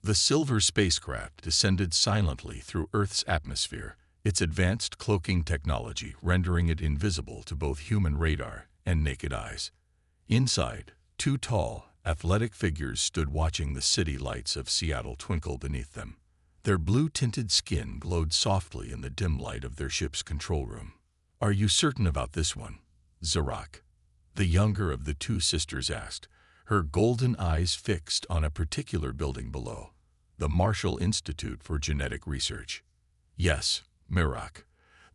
The silver spacecraft descended silently through Earth's atmosphere, its advanced cloaking technology rendering it invisible to both human radar and naked eyes. Inside, two tall, athletic figures stood watching the city lights of Seattle twinkle beneath them. Their blue-tinted skin glowed softly in the dim light of their ship's control room. "Are you certain about this one, Zorak?" the younger of the two sisters asked, her golden eyes fixed on a particular building below, the Marshall Institute for Genetic Research. "Yes, Mirak,"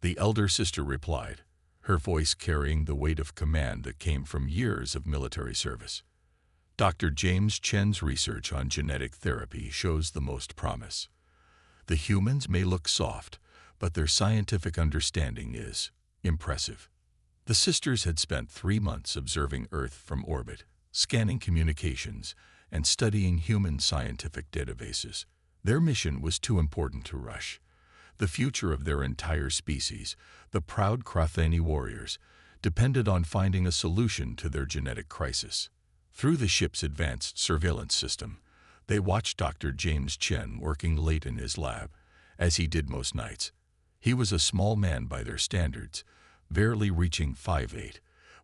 the elder sister replied, her voice carrying the weight of command that came from years of military service. "Dr. James Chen's research on genetic therapy shows the most promise. The humans may look soft, but their scientific understanding is impressive." The sisters had spent 3 months observing Earth from orbit, scanning communications, and studying human scientific databases. Their mission was too important to rush. The future of their entire species, the proud Krathani warriors, depended on finding a solution to their genetic crisis. Through the ship's advanced surveillance system, they watched Dr. James Chen working late in his lab, as he did most nights. He was a small man by their standards, barely reaching 5'8",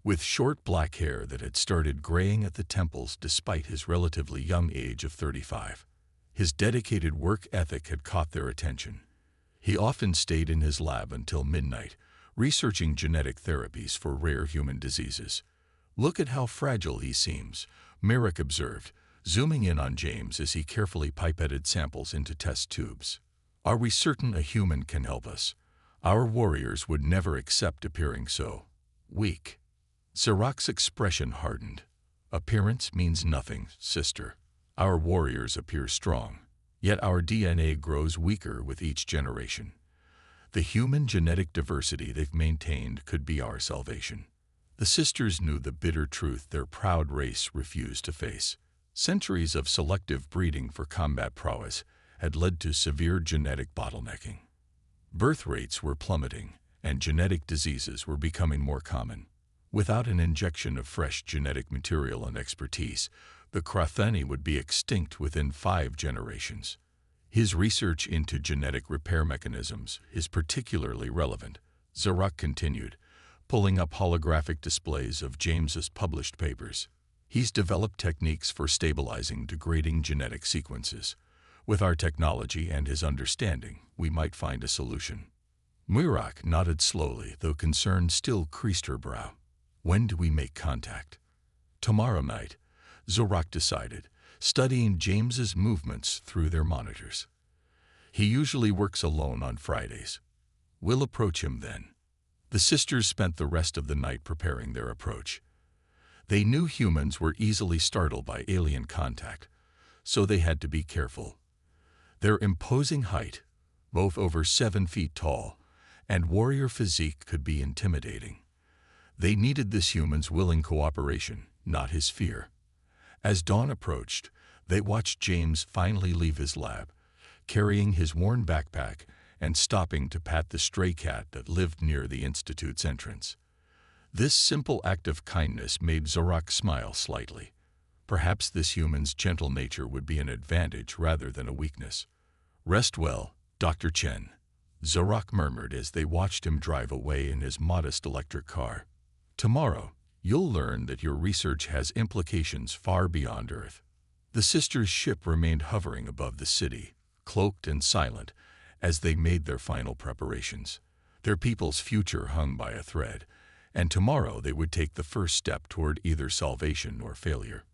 with short black hair that had started graying at the temples despite his relatively young age of 35. His dedicated work ethic had caught their attention. He often stayed in his lab until midnight, researching genetic therapies for rare human diseases. "Look at how fragile he seems," Mirak observed, zooming in on James as he carefully pipetted samples into test tubes. "Are we certain a human can help us? Our warriors would never accept appearing so weak." Zorak's expression hardened. "Appearance means nothing, sister. Our warriors appear strong, yet our DNA grows weaker with each generation. The human genetic diversity they've maintained could be our salvation." The sisters knew the bitter truth their proud race refused to face. Centuries of selective breeding for combat prowess had led to severe genetic bottlenecking. Birth rates were plummeting, and genetic diseases were becoming more common. Without an injection of fresh genetic material and expertise, the Krathani would be extinct within 5 generations. His research into genetic repair mechanisms is particularly relevant, Zorak continued, pulling up holographic displays of James's published papers. "He's developed techniques for stabilizing degrading genetic sequences. With our technology and his understanding, we might find a solution." Mirak nodded slowly, though concern still creased her brow. "When do we make contact?" "Tomorrow night," Zorak decided, studying James's movements through their monitors. "He usually works alone on Fridays. We'll approach him then." The sisters spent the rest of the night preparing their approach. They knew humans were easily startled by alien contact, so they had to be careful. Their imposing height, both over 7 feet tall, and warrior physique could be intimidating. They needed this human's willing cooperation, not his fear. As dawn approached, they watched James finally leave his lab, carrying his worn backpack and stopping to pat the stray cat that lived near the institute's entrance. This simple act of kindness made Zorak smile slightly. Perhaps this human's gentle nature would be an advantage rather than a weakness. "Rest well, Dr. Chen," Zorak murmured as they watched him drive away in his modest electric car. "Tomorrow, you'll learn that your research has implications far beyond Earth." The sisters' ship remained hovering above the city, cloaked and silent, as they made their final preparations. Their people's future hung by a thread, and tomorrow they would take the first step toward either salvation or failure.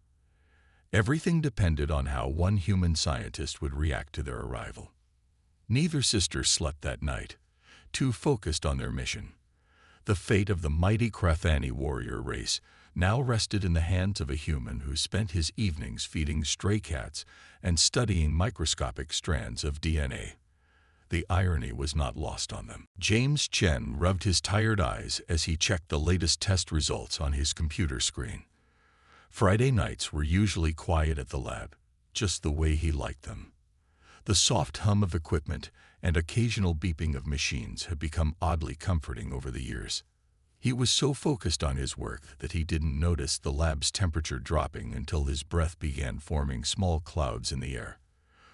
Everything depended on how one human scientist would react to their arrival. Neither sister slept that night, too focused on their mission. The fate of the mighty Krathani warrior race now rested in the hands of a human who spent his evenings feeding stray cats and studying microscopic strands of DNA. The irony was not lost on them. James Chen rubbed his tired eyes as he checked the latest test results on his computer screen. Friday nights were usually quiet at the lab, just the way he liked them. The soft hum of equipment and occasional beeping of machines had become oddly comforting over the years. He was so focused on his work that he didn't notice the lab's temperature dropping until his breath began forming small clouds in the air.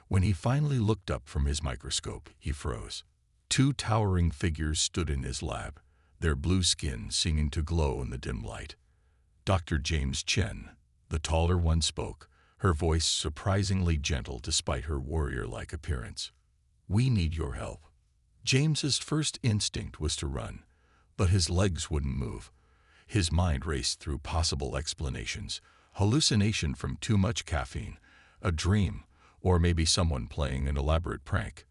When he finally looked up from his microscope, he froze. Two towering figures stood in his lab, their blue skin seeming to glow in the dim light. Dr. James Chen, the taller one, spoke, her voice surprisingly gentle despite her warrior-like appearance. "We need your help." James's first instinct was to run, but his legs wouldn't move. His mind raced through possible explanations: hallucination from too much caffeine, a dream, or maybe someone playing an elaborate prank.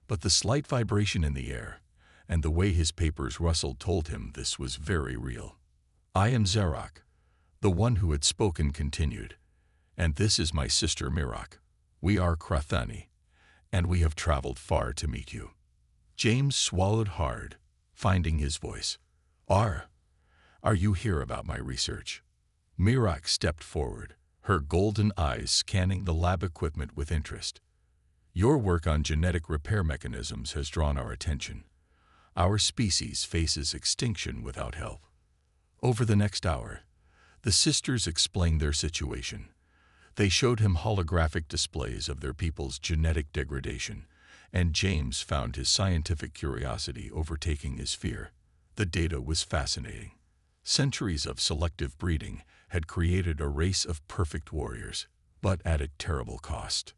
But the slight vibration in the air, and the way his papers rustled, told him this was very real. "I am Zerak," the one who had spoken continued, "and this is my sister Mirak. We are Krathani, and we have traveled far to meet you." James swallowed hard, finding his voice. Are you here about my research?" Mirak stepped forward, her golden eyes scanning the lab equipment with interest. "Your work on genetic repair mechanisms has drawn our attention. Our species faces extinction without help." Over the next hour, the sisters explained their situation. They showed him holographic displays of their people's genetic degradation, and James found his scientific curiosity overtaking his fear. The data was fascinating. Centuries of selective breeding had created a race of perfect warriors, but at a terrible cost.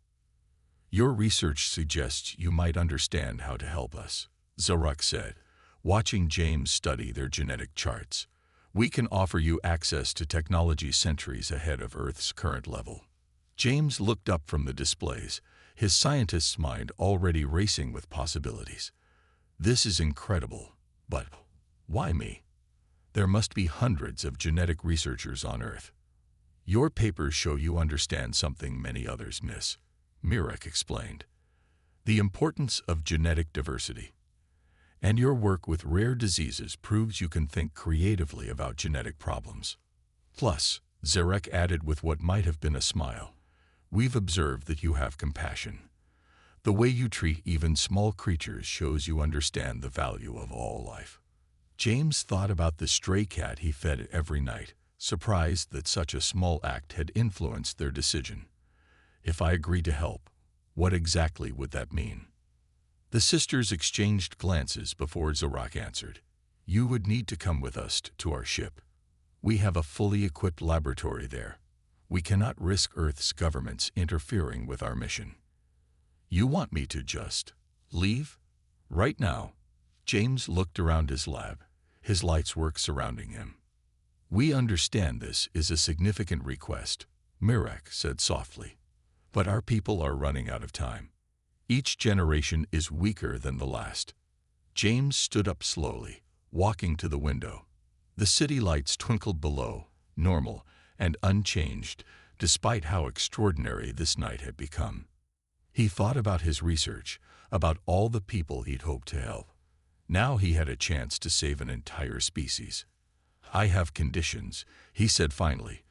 "Your research suggests you might understand how to help us," Zerak said, watching James study their genetic charts. "We can offer you access to technology centuries ahead of Earth's current level." James looked up from the displays, his scientist's mind already racing with possibilities. "This is incredible, but why me? There must be hundreds of genetic researchers on Earth." "Your papers show you understand something many others miss," Mirak explained. "The importance of genetic diversity. And your work with rare diseases proves you can think creatively about genetic problems. Plus," Zerak added with what might have been a smile, "we've observed that you have compassion. The way you treat even small creatures shows you understand the value of all life." James thought about the stray cat he fed every night, surprised that such a small act had influenced their decision. "If I agree to help, what exactly would that mean?" The sisters exchanged glances before Zerak answered. "You would need to come with us to our ship. We have a fully equipped laboratory there. We cannot risk Earth's governments interfering with our mission." "You want me to just leave? Right now?" James looked around his lab, his light's work surrounding him. "We understand this is a significant request," Mirak said softly, "but our people are running out of time. Each generation is weaker than the last." James stood up slowly, walking to the window. The city lights twinkled below, normal and unchanged, despite how extraordinary this night had become. He thought about his research, about all the people he'd hoped to help. Now he had a chance to save an entire species. "I have conditions," he said finally,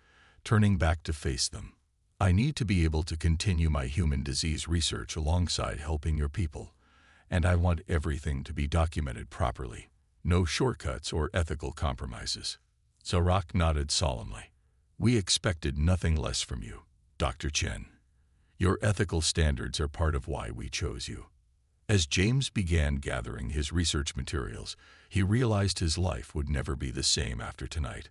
turning back to face them. "I need to be able to continue my human disease research alongside helping your people, and I want everything to be documented properly. No shortcuts or ethical compromises." Zerak nodded solemnly. "We expected nothing less from you, Dr. Chen. Your ethical standards are part of why we chose you." As James began gathering his research materials, he realized his life would never be the same after tonight.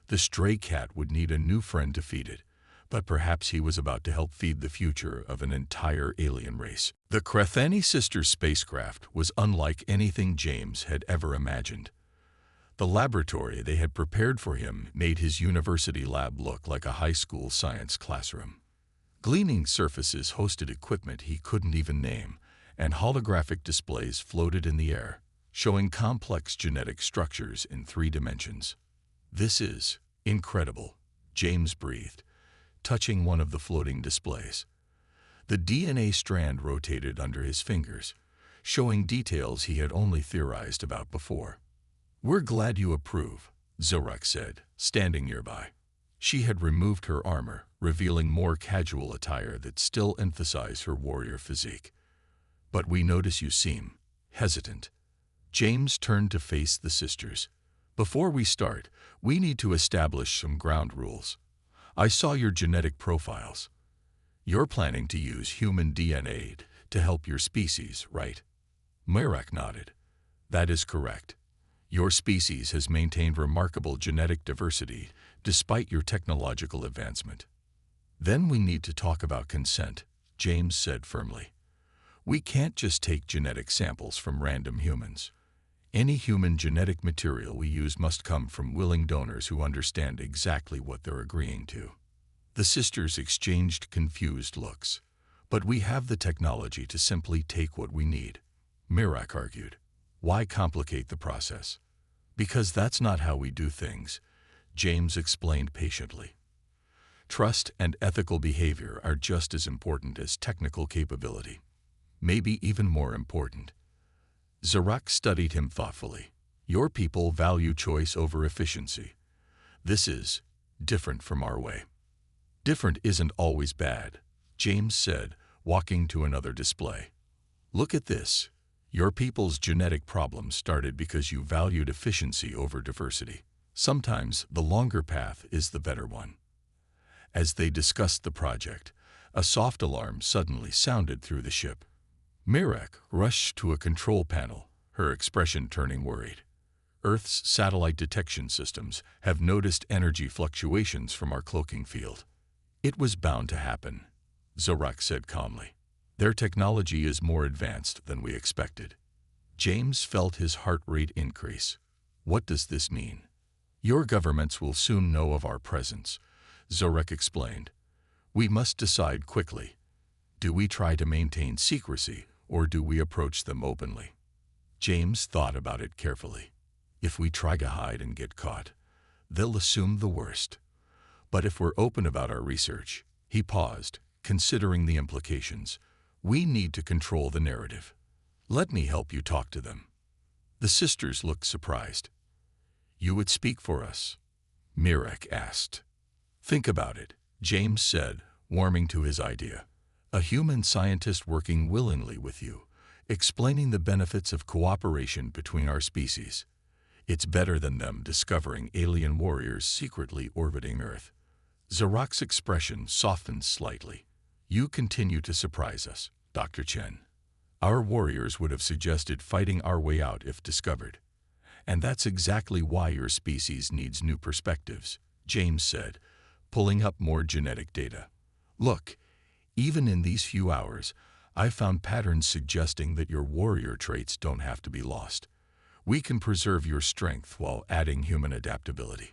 The stray cat would need a new friend to feed it, but perhaps he was about to help feed the future of an entire alien race. The Krathani Sisters spacecraft was unlike anything James had ever imagined. The laboratory they had prepared for him made his university lab look like a high school science classroom. Gleaming surfaces hosted equipment he couldn't even name, and holographic displays floated in the air, showing complex genetic structures in 3 dimensions. "This is incredible," James breathed, touching one of the floating displays. The DNA strand rotated under his fingers, showing details he had only theorized about before. "We're glad you approve," Zerak said, standing nearby. She had removed her armor, revealing more casual attire that still emphasized her warrior physique. "But we notice you seem hesitant." James turned to face the sisters. "Before we start, we need to establish some ground rules. I saw your genetic profiles. You're planning to use human DNA to help your species, right? Mirek nodded. That is correct. Your species has maintained remarkable genetic diversity despite your technological advancement. Then we need to talk about consent, James said firmly. We can't just take genetic samples from random humans. Any human genetic material we use must come from willing donors who understand exactly what they're agreeing to. The sisters exchanged confused looks. But we have the technology to simply take what we need, Mirek argued. Why complicate the process? Because that's not how we do things, James explained patiently. Trust and ethical behavior are just as important as technical capability. Maybe even more important. Zarak studied him thoughtfully. Your people value choice over efficiency. This is different from our way. Different isn't always bad, James said, walking to another display. Look at this. Your people's genetic problems started because you valued efficiency over diversity. Sometimes the longer path is the better one. As they discussed the project, a soft alarm suddenly sounded through the ship. Mirek rushed to a control panel, her expression turning worried. Earth's satellite detection systems have noticed energy fluctuations from our cloaking field. It was bound to happen, Zarak said calmly. Their technology is more advanced than we expected. James felt his heart rate increase. What does this mean? Your governments will soon know of our presence, Zarak explained. We must decide quickly. Do we try to maintain secrecy, or do we approach them openly? James thought about it carefully. If we try to hide and get caught, they'll assume the worst. But if we're open about our research, he paused, considering the implications. We need to control the narrative. Let me help you talk to them. The sisters looked surprised. You would speak for us? Mirek asked. Think about it, James said, warming to his idea. A human scientist working willingly with you, explaining the benefits of cooperation between our species. It's better than them discovering alien warriors secretly orbiting Earth. Zarak's expression softened slightly. You continue to surprise us, Dr. Chen. Our warriors would have suggested fighting our way out if discovered. And that's exactly why your species needs new perspectives, James said, pulling up more genetic data. Look, even in these few hours, I found patterns suggesting that your warrior traits don't have to be lost. We can preserve your strength while adding human adaptability.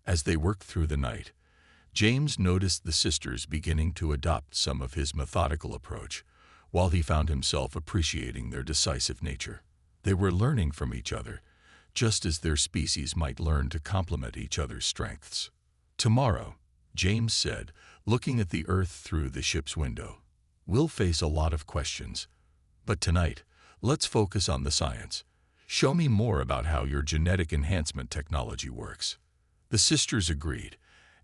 As they worked through the night, James noticed the sisters beginning to adopt some of his methodical approach, while he found himself appreciating their decisive nature. They were learning from each other, just as their species might learn to complement each other's strengths. Tomorrow, James said, looking at the Earth through the ship's window, we'll face a lot of questions. But tonight, let's focus on the science. Show me more about how your genetic enhancement technology works. The sisters agreed,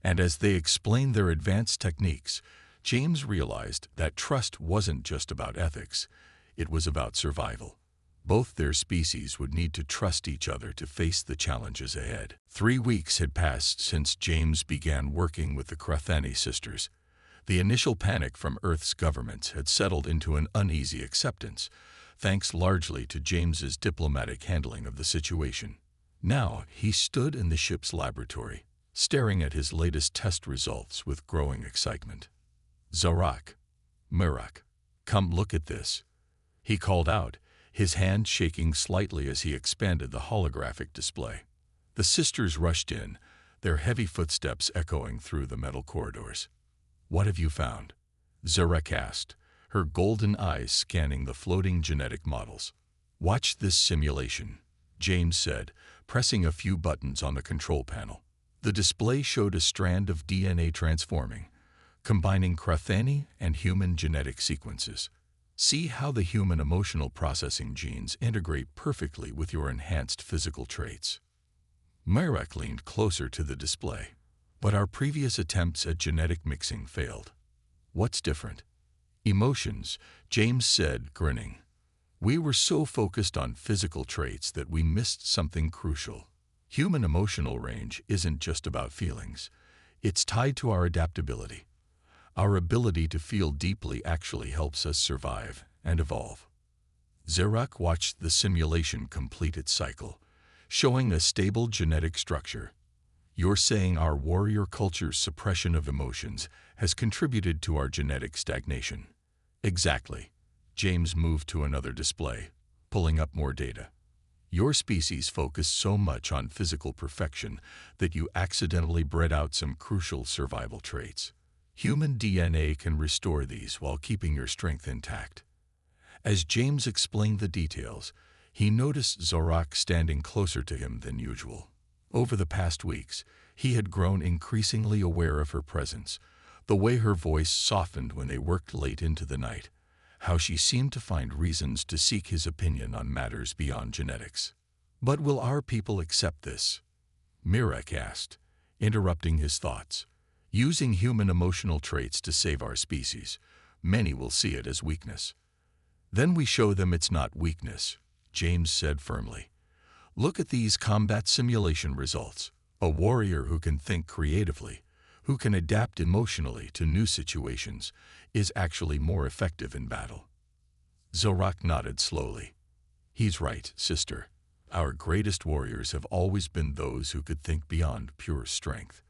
and as they explained their advanced techniques, James realized that trust wasn't just about ethics, it was about survival. Both their species would need to trust each other to face the challenges ahead. 3 weeks had passed since James began working with the Krathani sisters. The initial panic from Earth's governments had settled into an uneasy acceptance, thanks largely to James's diplomatic handling of the situation. Now he stood in the ship's laboratory, staring at his latest test results with growing excitement. Zarak, Mirek, come look at this, he called out, his hand shaking slightly as he expanded the holographic display. The sisters rushed in, their heavy footsteps echoing through the metal corridors. What have you found? Zarak asked, her golden eyes scanning the floating genetic models. Watch this simulation, James said, pressing a few buttons on the control panel. The display showed a strand of DNA transforming, combining Krathani and human genetic sequences. See how the human emotional processing genes integrate perfectly with your enhanced physical traits. Mirek leaned closer to the display. But our previous attempts at genetic mixing failed. What's different? Emotions, James said, grinning. We were so focused on physical traits that we missed something crucial. Human emotional range isn't just about feelings. It's tied to our adaptability. Our ability to feel deeply actually helps us survive and evolve. Zorak watched the simulation complete its cycle, showing a stable genetic structure. You're saying our warrior culture's suppression of emotions has contributed to our genetic stagnation? Exactly. James moved to another display, pulling up more data. Your species focused so much on physical perfection that you accidentally bred out some crucial survival traits. Human DNA can restore these while keeping your strength intact. As James explained the details, he noticed Zorak standing closer to him than usual. Over the past weeks, he had grown increasingly aware of her presence, the way her voice softened when they worked late into the night, how she seemed to find reasons to seek his opinion on matters beyond genetics. But will our people accept this? Mirek asked, interrupting his thoughts. Using human emotional traits to save our species, many will see it as weakness. Then we show them it's not weakness, James said firmly. Look at these combat simulation results. A warrior who can think creatively, who can adapt emotionally to new situations, is actually more effective in battle. Zorak nodded slowly. He's right, sister. Our greatest warriors have always been those who could think beyond pure strength.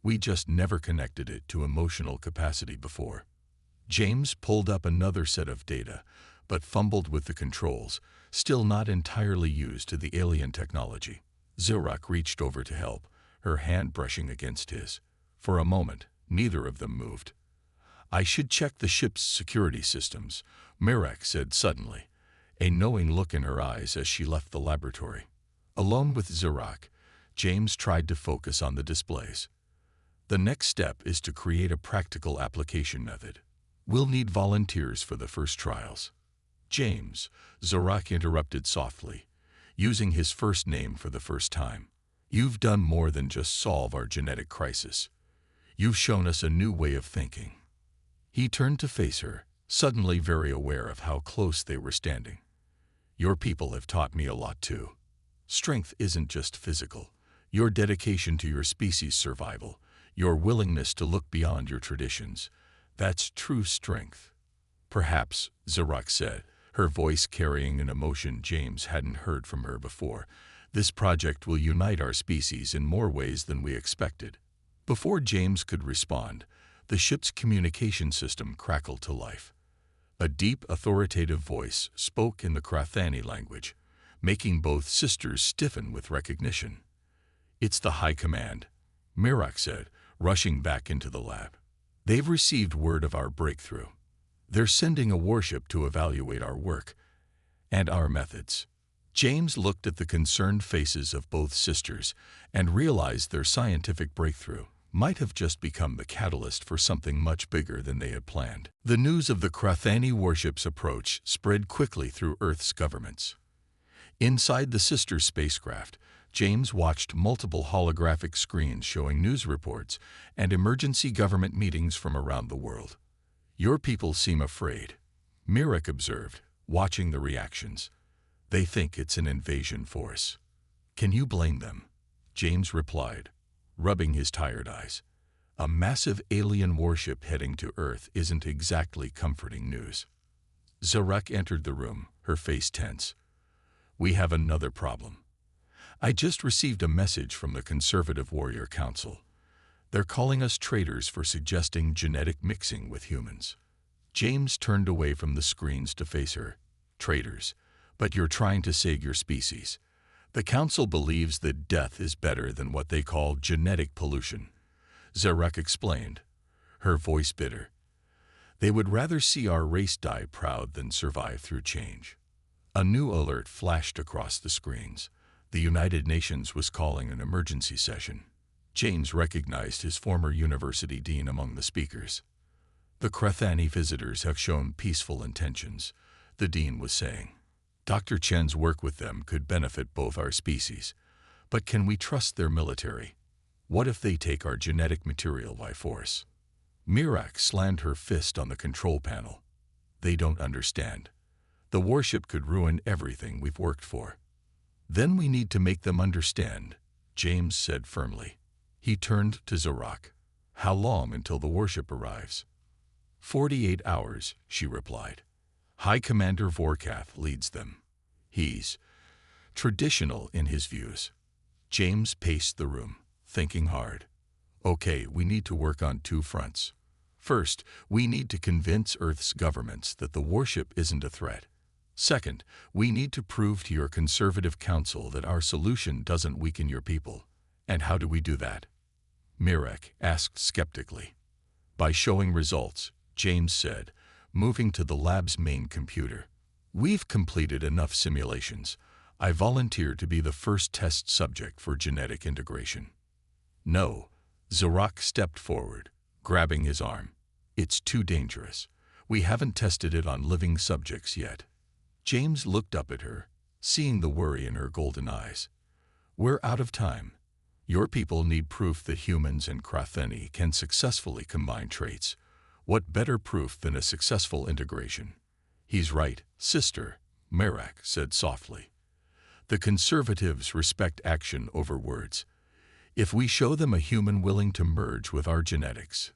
We just never connected it to emotional capacity before. James pulled up another set of data, but fumbled with the controls, still not entirely used to the alien technology. Zorak reached over to help, her hand brushing against his. For a moment, neither of them moved. I should check the ship's security systems, Mirek said suddenly, a knowing look in her eyes as she left the laboratory. Alone with Zorak, James tried to focus on the displays. The next step is to create a practical application method. We'll need volunteers for the first trials. James, Zorak interrupted softly, using his first name for the first time. You've done more than just solve our genetic crisis. You've shown us a new way of thinking. He turned to face her, suddenly very aware of how close they were standing. Your people have taught me a lot too. Strength isn't just physical. Your dedication to your species' survival, your willingness to look beyond your traditions, that's true strength. Perhaps, Zorak said, her voice carrying an emotion James hadn't heard from her before, this project will unite our species in more ways than we expected. Before James could respond, the ship's communication system crackled to life. A deep, authoritative voice spoke in the Krathani language, making both sisters stiffen with recognition. It's the High Command, Mirek said, rushing back into the lab. They've received word of our breakthrough. They're sending a warship to evaluate our work and our methods. James looked at the concerned faces of both sisters and realized their scientific breakthrough might have just become the catalyst for something much bigger than they had planned. The news of the Krathani warship's approach spread quickly through Earth's governments. Inside the sister spacecraft, James watched multiple holographic screens showing news reports and emergency government meetings from around the world. Your people seem afraid, Mirek observed, watching the reactions. They think it's an invasion force. Can you blame them? James replied, rubbing his tired eyes. A massive alien warship heading to Earth isn't exactly comforting news. Zorak entered the room, her face tense. We have another problem. I just received a message from the Conservative Warrior Council. They're calling us traitors for suggesting genetic mixing with humans. James turned away from the screens to face her. Traitors, but you're trying to save your species. The council believes that death is better than what they call genetic pollution. Zorak explained, her voice bitter. They would rather see our race die proud than survive through change. A new alert flashed across the screens. The United Nations was calling an emergency session. James recognized his former university dean among the speakers. The Krathani visitors have shown peaceful intentions, the dean was saying. Dr. Chen's work with them could benefit both our species. But can we trust their military? What if they take our genetic material by force? Mirek slammed her fist on the control panel. They don't understand. The warship could ruin everything we've worked for. Then we need to make them understand, James said firmly. He turned to Zorak. How long until the warship arrives? "48 hours," she replied. "High Commander Vorkath leads them. He's traditional in his views." James paced the room, thinking hard. "Okay, we need to work on two fronts. First, we need to convince Earth's governments that the warship isn't a threat. Second, we need to prove to your conservative council that our solution doesn't weaken your people. And how do we do that?" Mirek asked skeptically. "By showing results," James said, moving to the lab's main computer. "We've completed enough simulations. I volunteer to be the first test subject for genetic integration." "No," Zorak stepped forward, grabbing his arm. "It's too dangerous. We haven't tested it on living subjects yet." James looked up at her, seeing the worry in her golden eyes. "We're out of time. Your people need proof that humans and Kratheni can successfully combine traits. What better proof than a successful integration?" "He's right, sister," Mirek said softly. "The conservatives respect action over words. If we show them a human willing to merge with our genetics."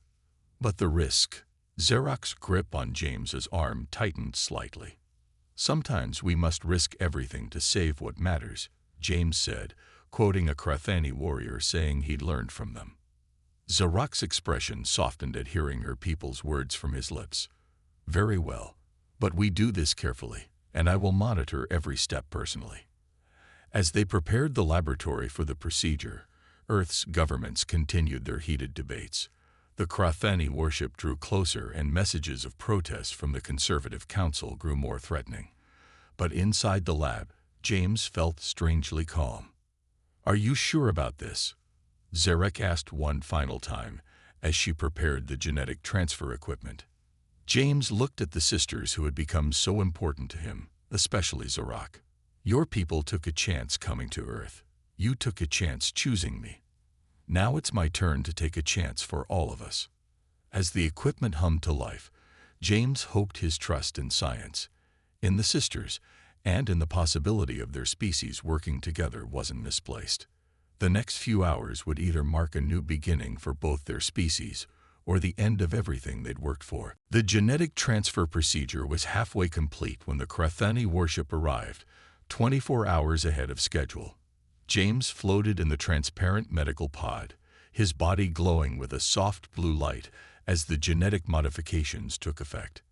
"But the risk." Zorak's grip on James's arm tightened slightly. "Sometimes we must risk everything to save what matters," James said, quoting a Kratheni warrior saying he'd learned from them. Zorak's expression softened at hearing her people's words from his lips. "Very well, but we do this carefully, and I will monitor every step personally." As they prepared the laboratory for the procedure, Earth's governments continued their heated debates. The Kratheni warship drew closer and messages of protest from the Conservative Council grew more threatening. But inside the lab, James felt strangely calm. "Are you sure about this?" Zarek asked one final time as she prepared the genetic transfer equipment. James looked at the sisters who had become so important to him, especially Zorak. "Your people took a chance coming to Earth. You took a chance choosing me. Now it's my turn to take a chance for all of us." As the equipment hummed to life, James hoped his trust in science, in the sisters, and in the possibility of their species working together wasn't misplaced. The next few hours would either mark a new beginning for both their species or the end of everything they'd worked for. The genetic transfer procedure was halfway complete when the Kratheni warship arrived, 24 hours ahead of schedule. James floated in the transparent medical pod, his body glowing with a soft blue light as the genetic modifications took effect.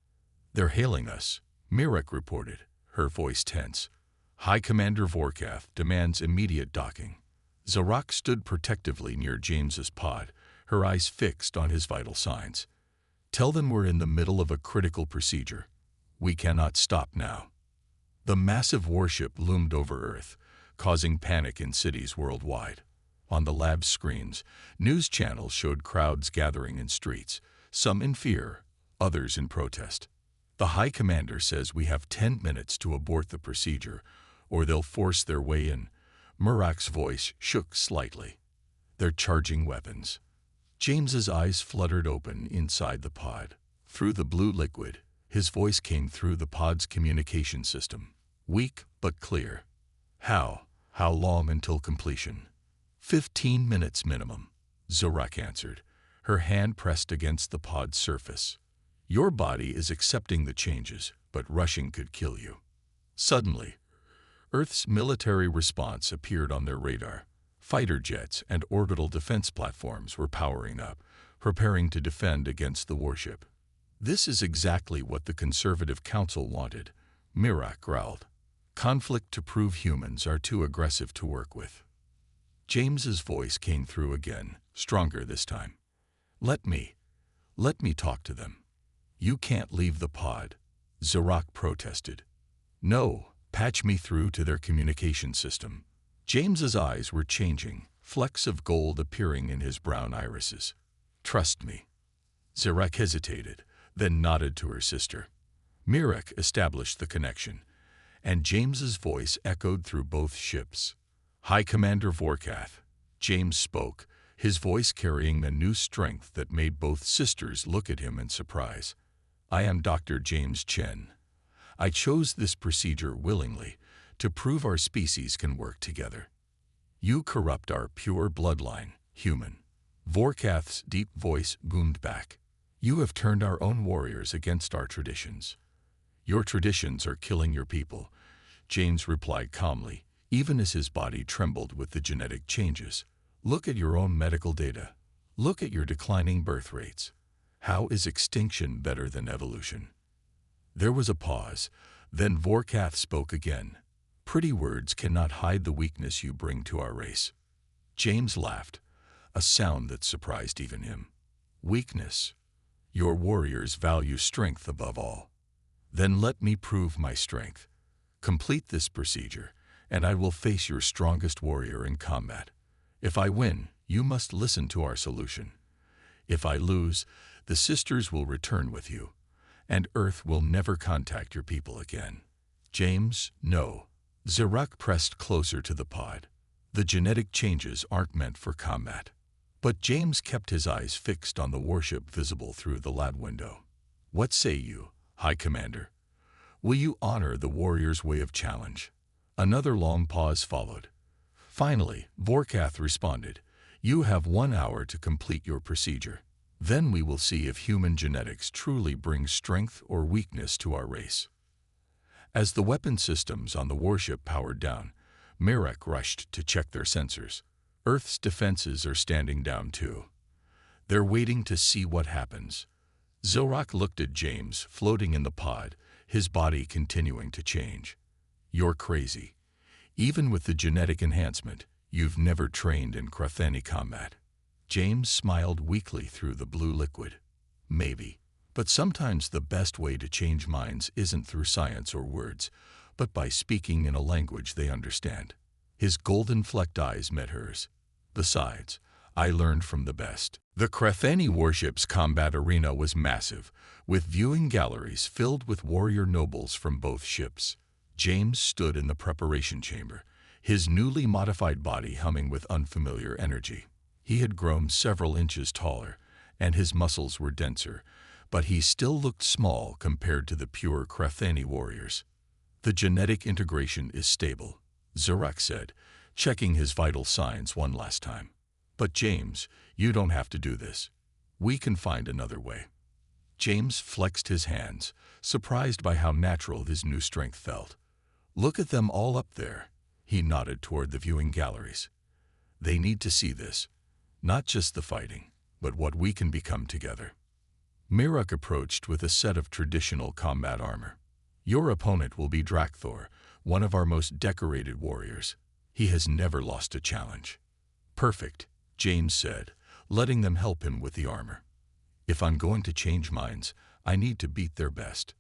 "They're hailing us," Mirek reported, her voice tense. "High Commander Vorkath demands immediate docking." Zorak stood protectively near James's pod, her eyes fixed on his vital signs. "Tell them we're in the middle of a critical procedure. We cannot stop now." The massive warship loomed over Earth, causing panic in cities worldwide. On the lab's screens, news channels showed crowds gathering in streets, some in fear, others in protest. "The High Commander says we have 10 minutes to abort the procedure, or they'll force their way in." Murak's voice shook slightly. "They're charging weapons." James's eyes fluttered open inside the pod. Through the blue liquid, his voice came through the pod's communication system, weak but clear. How long until completion?" 15 minutes minimum," Zorak answered, her hand pressed against the pod's surface. "Your body is accepting the changes, but rushing could kill you." Suddenly, Earth's military response appeared on their radar. Fighter jets and orbital defense platforms were powering up, preparing to defend against the warship. "This is exactly what the Conservative Council wanted," Mirek growled. "Conflict to prove humans are too aggressive to work with." James's voice came through again, stronger this time. Let me talk to them." "You can't leave the pod," Zorak protested. "No, patch me through to their communication system." James's eyes were changing, flecks of gold appearing in his brown irises. "Trust me." Zorak hesitated, then nodded to her sister. Mirek established the connection, and James's voice echoed through both ships. "High Commander Vorkath," James spoke, his voice carrying a new strength that made both sisters look at him in surprise. "I am Dr. James Chen. I chose this procedure willingly to prove our species can work together. You corrupt our pure bloodline, human." Vorkath's deep voice boomed back. You have turned our own warriors against our traditions. Your traditions are killing your people, James replied calmly, even as his body trembled with the genetic changes. Look at your own medical data. Look at your declining birth rates. How is extinction better than evolution? There was a pause. Then Vorkath spoke again. Pretty words cannot hide the weakness you bring to our race. James laughed, a sound that surprised even him. Weakness. Your warriors value strength above all. Then let me prove my strength. Complete this procedure, and I will face your strongest warrior in combat. If I win, you must listen to our solution. If I lose, the sisters will return with you, and Earth will never contact your people again. James, no. Zarak pressed closer to the pod. The genetic changes aren't meant for combat. But James kept his eyes fixed on the warship visible through the lab window. What say you, High Commander? Will you honor the warrior's way of challenge? Another long pause followed. Finally, Vorkath responded, You have 1 hour to complete your procedure. Then we will see if human genetics truly bring strength or weakness to our race. As the weapon systems on the warship powered down, Mirek rushed to check their sensors. Earth's defenses are standing down too. They're waiting to see what happens. Zorak looked at James, floating in the pod, his body continuing to change. You're crazy. Even with the genetic enhancement, you've never trained in Krathani combat. James smiled weakly through the blue liquid. Maybe. But sometimes the best way to change minds isn't through science or words, but by speaking in a language they understand. His golden-flecked eyes met hers. Besides, I learned from the best. The Krathani warship's combat arena was massive, with viewing galleries filled with warrior nobles from both ships. James stood in the preparation chamber, his newly modified body humming with unfamiliar energy. He had grown several inches taller, and his muscles were denser, but he still looked small compared to the pure Krathani warriors. The genetic integration is stable, Zarak said, checking his vital signs one last time. But James, you don't have to do this. We can find another way. James flexed his hands, surprised by how natural his new strength felt. Look at them all up there. He nodded toward the viewing galleries. They need to see this. Not just the fighting, but what we can become together. Mirek approached with a set of traditional combat armor. Your opponent will be Drakthor, one of our most decorated warriors. He has never lost a challenge. Perfect, James said, letting them help him with the armor. If I'm going to change minds, I need to beat their best.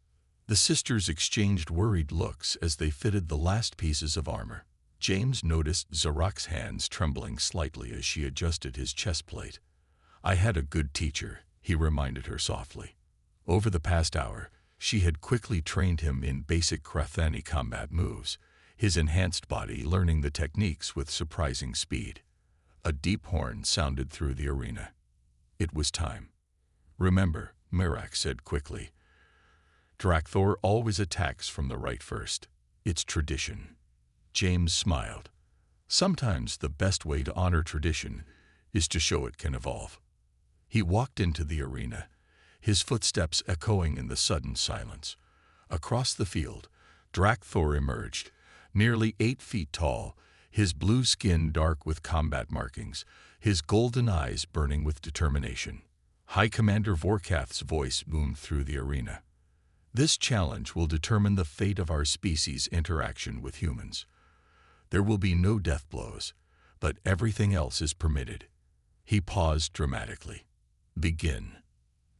The sisters exchanged worried looks as they fitted the last pieces of armor. James noticed Zarak's hands trembling slightly as she adjusted his chest plate. I had a good teacher, he reminded her softly. Over the past hour, she had quickly trained him in basic Krathani combat moves, his enhanced body learning the techniques with surprising speed. A deep horn sounded through the arena. It was time. Remember, Mirek said quickly, Drakthor always attacks from the right first. It's tradition. James smiled. Sometimes the best way to honor tradition is to show it can evolve. He walked into the arena, his footsteps echoing in the sudden silence. Across the field, Drakthor emerged, nearly 8 feet tall, his blue skin dark with combat markings, his golden eyes burning with determination. High Commander Vorkath's voice boomed through the arena. This challenge will determine the fate of our species' interaction with humans. There will be no death blows, but everything else is permitted. He paused dramatically. Begin.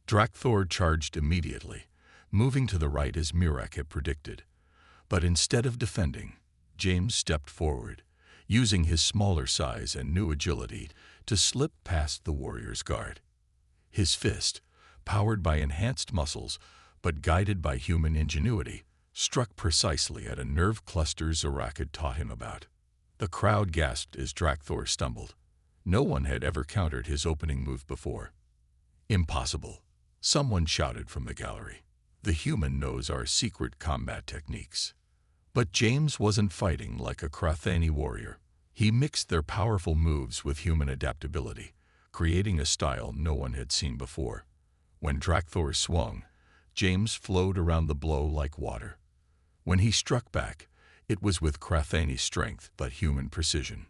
Drakthor charged immediately, moving to the right as Mirek had predicted. But instead of defending, James stepped forward, using his smaller size and new agility to slip past the warrior's guard. His fist, powered by enhanced muscles but guided by human ingenuity, struck precisely at a nerve cluster Zarak had taught him about. The crowd gasped as Drakthor stumbled. No one had ever countered his opening move before. Impossible, someone shouted from the gallery. The human knows our secret combat techniques. But James wasn't fighting like a Krathani warrior. He mixed their powerful moves with human adaptability, creating a style no one had seen before. When Drakthor swung, James flowed around the blow like water. When he struck back, it was with Krathani strength but human precision.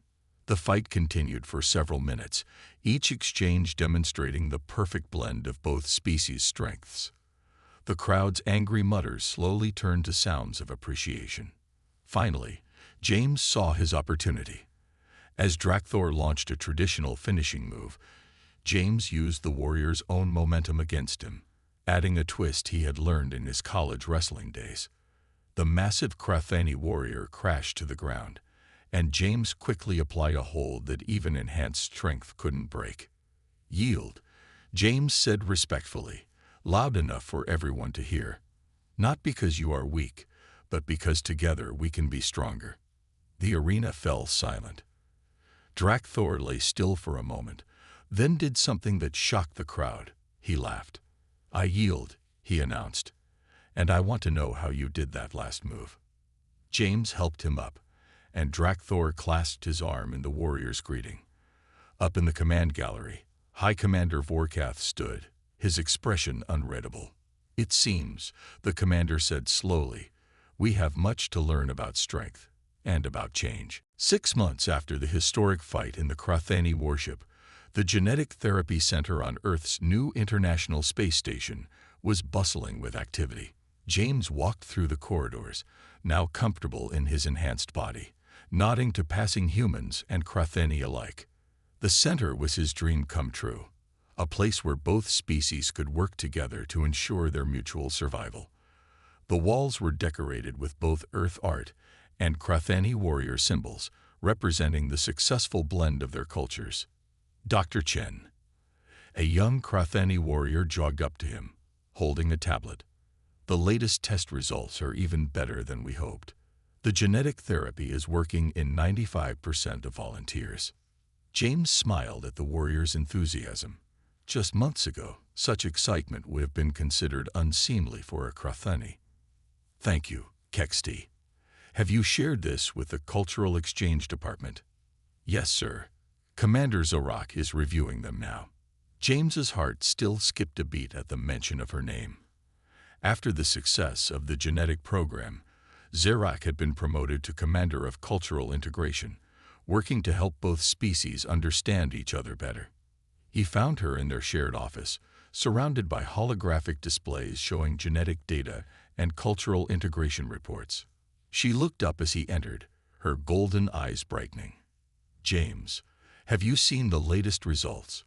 The fight continued for several minutes, each exchange demonstrating the perfect blend of both species' strengths. The crowd's angry mutters slowly turned to sounds of appreciation. Finally, James saw his opportunity. As Drakthor launched a traditional finishing move, James used the warrior's own momentum against him, adding a twist he had learned in his college wrestling days. The massive Krathani warrior crashed to the ground, and James quickly applied a hold that even enhanced strength couldn't break. "Yield," James said respectfully, loud enough for everyone to hear. "Not because you are weak, but because together we can be stronger." The arena fell silent. Drakthor lay still for a moment, then did something that shocked the crowd. He laughed. "I yield," he announced, "and I want to know how you did that last move." James helped him up, and Drakthor clasped his arm in the warrior's greeting. Up in the command gallery, High Commander Vorkath stood, his expression unreadable. "It seems," the commander said slowly, "we have much to learn about strength and about change." 6 months after the historic fight in the Krathani warship, the Genetic Therapy Center on Earth's new International Space Station was bustling with activity. James walked through the corridors, now comfortable in his enhanced body, nodding to passing humans and Krathani alike. The center was his dream come true, a place where both species could work together to ensure their mutual survival. The walls were decorated with both Earth art and Krathani warrior symbols, representing the successful blend of their cultures. Dr. Chen, a young Krathani warrior, jogged up to him, holding a tablet. "The latest test results are even better than we hoped. The genetic therapy is working in 95% of volunteers." James smiled at the warrior's enthusiasm. Just months ago, such excitement would have been considered unseemly for a Krathani. "Thank you, Kexti. Have you shared this with the Cultural Exchange Department?" "Yes, sir. Commander Zorak is reviewing them now." James's heart still skipped a beat at the mention of her name. After the success of the genetic program, Zorak had been promoted to Commander of Cultural Integration, working to help both species understand each other better. He found her in their shared office, surrounded by holographic displays showing genetic data and cultural integration reports. She looked up as he entered, her golden eyes brightening. "James, have you seen the latest results?"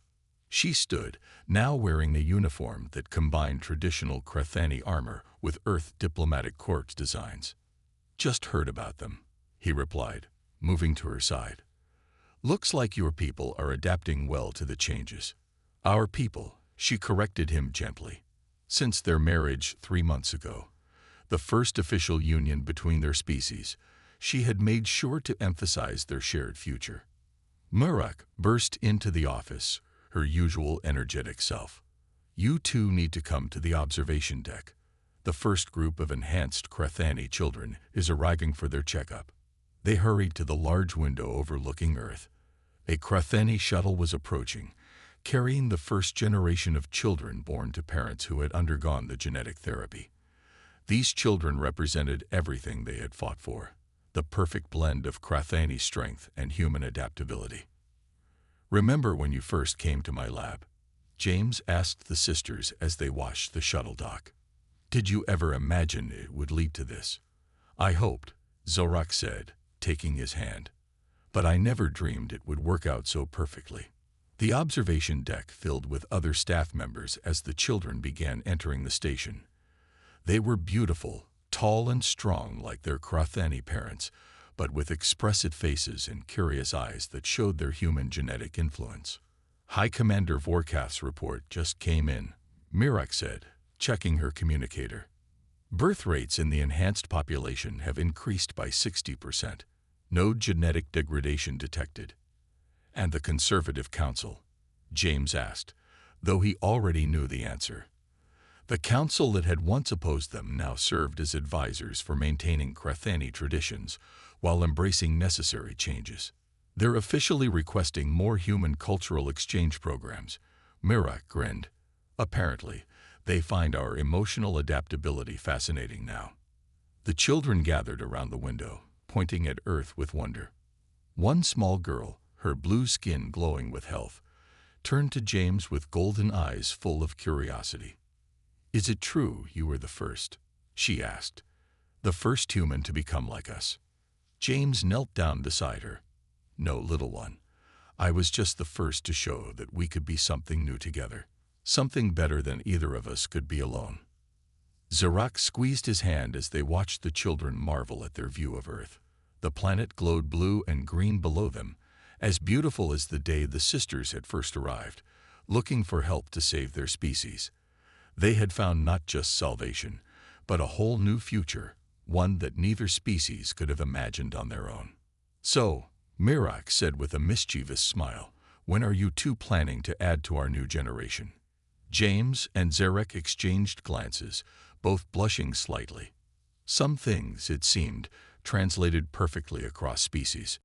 She stood, now wearing a uniform that combined traditional Krathani armor with Earth diplomatic corps designs. "Just heard about them," he replied, moving to her side. "Looks like your people are adapting well to the changes." "Our people," she corrected him gently. Since their marriage 3 months ago, the first official union between their species, she had made sure to emphasize their shared future. Murak burst into the office, her usual energetic self. "You two need to come to the observation deck. The first group of enhanced Krathani children is arriving for their checkup." They hurried to the large window overlooking Earth. A Krathani shuttle was approaching, carrying the first generation of children born to parents who had undergone the genetic therapy. These children represented everything they had fought for, the perfect blend of Krathani strength and human adaptability. "Remember when you first came to my lab?" James asked the sisters as they watched the shuttle dock. "Did you ever imagine it would lead to this?" "I hoped," Zorak said, taking his hand. "But I never dreamed it would work out so perfectly." The observation deck filled with other staff members as the children began entering the station. They were beautiful, tall and strong like their Krathani parents, but with expressive faces and curious eyes that showed their human genetic influence. "High Commander Vorkath's report just came in," Mirak said, checking her communicator. "Birth rates in the enhanced population have increased by 60%. No genetic degradation detected." "And the Conservative Council?" James asked, though he already knew the answer. The council that had once opposed them now served as advisors for maintaining Krathani traditions while embracing necessary changes. "They're officially requesting more human cultural exchange programs." Mirak grinned. "Apparently, They find our emotional adaptability fascinating now. The children gathered around the window, pointing at Earth with wonder. One small girl, her blue skin glowing with health, turned to James with golden eyes full of curiosity. "Is it true you were the first?" she asked. "The first human to become like us?" James knelt down beside her. "No, little one. I was just the first to show that we could be something new together. Something better than either of us could be alone." Zarak squeezed his hand as they watched the children marvel at their view of Earth. The planet glowed blue and green below them, as beautiful as the day the sisters had first arrived, looking for help to save their species. They had found not just salvation, but a whole new future, one that neither species could have imagined on their own. "So," Mirak said with a mischievous smile, "when are you two planning to add to our new generation?" James and Zarek exchanged glances, both blushing slightly. Some things, it seemed, translated perfectly across species.